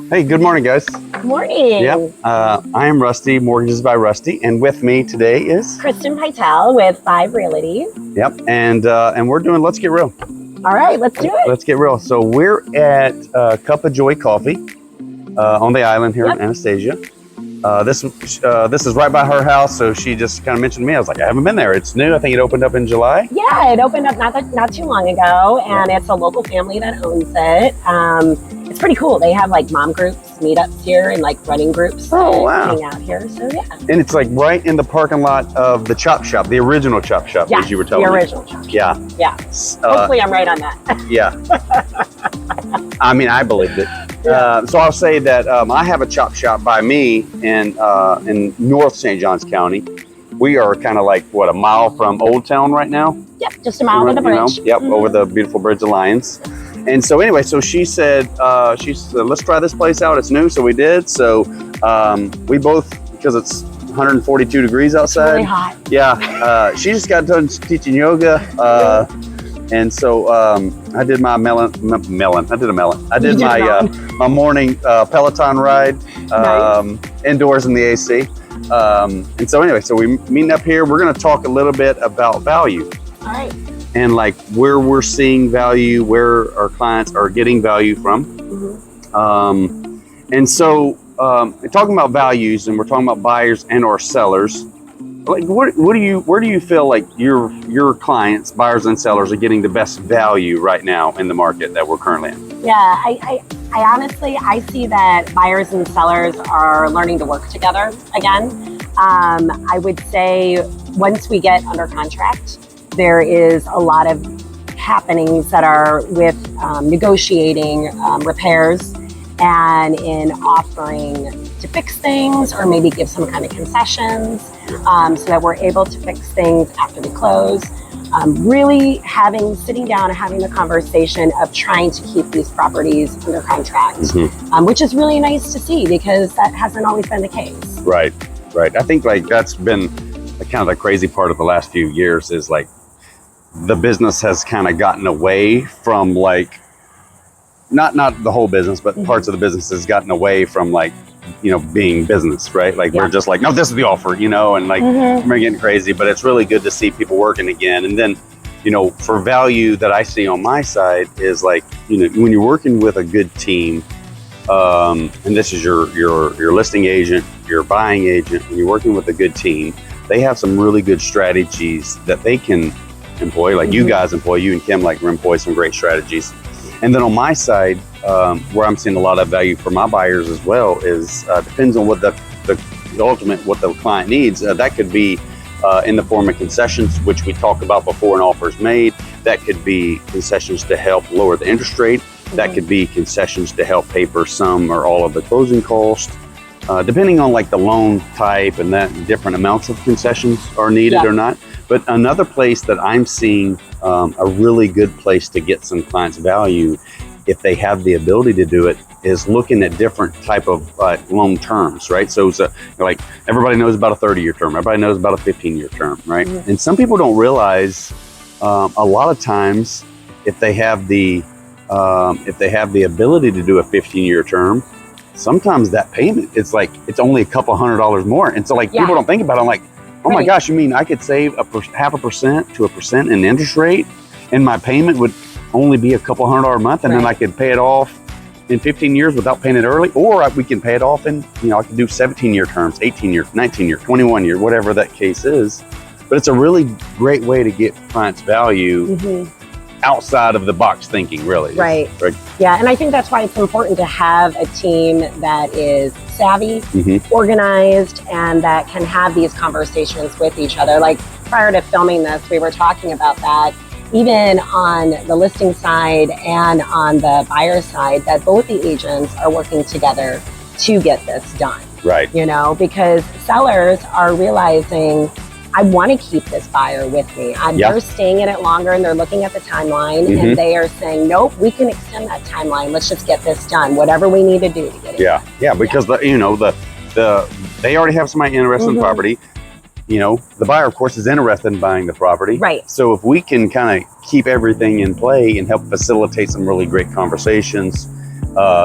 Hey, good morning, guys. Good morning. Yep. I am Rusty, Mortgages by Rusty, and with me today is Kristen Pytel with 5 Realty. Yep. And we're doing Let's Get Real. All right, let's do it. Let's Get Real. So we're at Cup of Joy Coffee on the island here in Anastasia. This is right by her house, so she just kind of mentioned to me. I was like, I haven't been there. It's new. I think it opened up in July. Yeah, it opened up not too long ago, and it's a local family that owns it. It's pretty cool. They have like mom groups, meetups here, and like running groups hang out here. So yeah. And it's like right in the parking lot of the chop shop, the original chop shop, as you were telling me. The original chop shop. Yeah. Yeah. Hopefully I'm right on that. Yeah. I mean, I believed it. So I'll say that I have a chop shop by me in North St. Johns County. We are kind of like, what, a mile from Old Town right now? Yep, just a mile from the bridge. Yep, over the beautiful Bridge Alliance. And so anyway, so she said, let's try this place out. It's new, so we did. So we both, because it's 142 degrees outside. It's really hot. Yeah, she just got done teaching yoga. And so I did my melon. I did my morning Peloton ride indoors in the AC. And so anyway, so we're meeting up here. We're going to talk a little bit about value. All right. And like where we're seeing value, where our clients are getting value from. Mm-hmm. And so talking about values, and we're talking about buyers and our sellers. Like where do you feel like your clients, buyers and sellers, are getting the best value right now in the market that we're currently in? Yeah, I honestly see that buyers and sellers are learning to work together again. I would say once we get under contract, there is a lot of happenings that are with negotiating repairs and in offering to fix things or maybe give some kind of concessions so that we're able to fix things after we close. Really sitting down and having the conversation of trying to keep these properties under contract, which is really nice to see because that hasn't always been the case. Right. I think like that's been kind of the crazy part of the last few years is like the business has kind of gotten away from like, not the whole business, but parts of the business has gotten away from like, being business, right? Like we're just like, no, this is the offer, and like we're getting crazy, but it's really good to see people working again. And then, for value that I see on my side is like, when you're working with a good team, and this is your listing agent, your buying agent, when you're working with a good team, they have some really good strategies that they can employ, like you guys employ, you and Kim like employ some great strategies. And then on my side, where I'm seeing a lot of value for my buyers as well is depends on what the ultimate, what the client needs. That could be in the form of concessions, which we talked about before an offer is made. That could be concessions to help lower the interest rate. That could be concessions to help pay for some or all of the closing costs. Depending on like the loan type and that different amounts of concessions are needed or not. But another place that I'm seeing a really good place to get some clients value, if they have the ability to do it, is looking at different type of loan terms, right? So like everybody knows about a 30-year term, everybody knows about a 15-year term, right? And some people don't realize a lot of times if they have the ability to do a 15-year term, sometimes that payment it's only a couple $100 more, and so like people don't think about it. I'm like, oh my gosh, you mean I could save 0.5% to 1% in interest rate, and my payment would only be a couple $100 a month, and then I could pay it off in 15 years without paying it early, or we can pay it off in, I could do 17-year terms, 18-year, 19-year, 21-year, whatever that case is. But it's a really great way to get clients value outside of the box thinking, really. Right. Yeah, and I think that's why it's important to have a team that is savvy, organized, and that can have these conversations with each other. Like prior to filming this, we were talking about that. Even on the listing side and on the buyer side, that both the agents are working together to get this done. Right. Because sellers are realizing, I want to keep this buyer with me. They're staying in it longer and they're looking at the timeline and they are saying, nope, we can extend that timeline. Let's just get this done, whatever we need to do to get it done. Because they already have somebody interested in the property. The buyer, of course, is interested in buying the property. Right. So if we can kind of keep everything in play and help facilitate some really great conversations,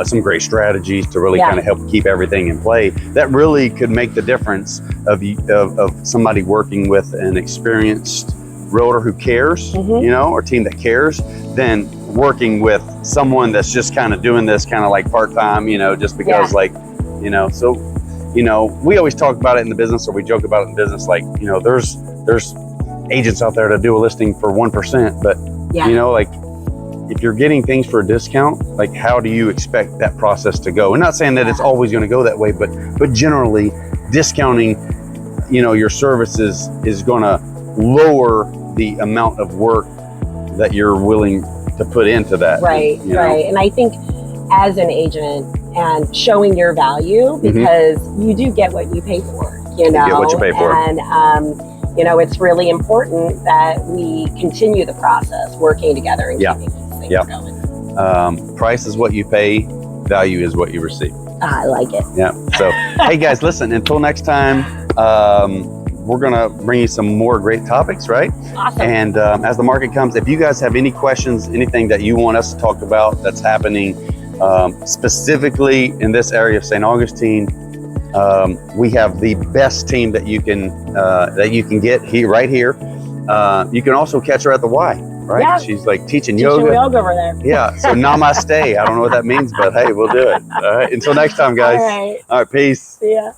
some great strategies to really kind of help keep everything in play. That really could make the difference of somebody working with an experienced realtor who cares, you know, or team that cares, than working with someone that's just kind of doing this kind of like part-time, you know, just because like, you know. So, you know, we always talk about it in the business, or we joke about it in business, like, you know, there's agents out there to do a listing for 1%, but you know, like, if you're getting things for a discount, like, how do you expect that process to go? I'm not saying that it's always going to go that way, but generally discounting, you know, your services is going to lower the amount of work that you're willing to put into that. Right. And I think as an agent, and showing your value, because you do get what you pay for, you know, get what you pay for. And you know, it's really important that we continue the process, working together and keeping these things going. Price is what you pay, value is what you receive. I like it. Yeah. So, hey guys, listen, until next time, we're going to bring you some more great topics, right? Awesome. And as the market comes, if you guys have any questions, anything that you want us to talk about that's happening specifically in this area of St. Augustine, we have the best team that you can get here, right here. You can also catch her at the Y, right? Yeah. She's like teaching yoga over there. Yeah. So namaste. I don't know what that means, but hey, we'll do it. All right. Until next time, guys. All right. All right. Peace. See ya.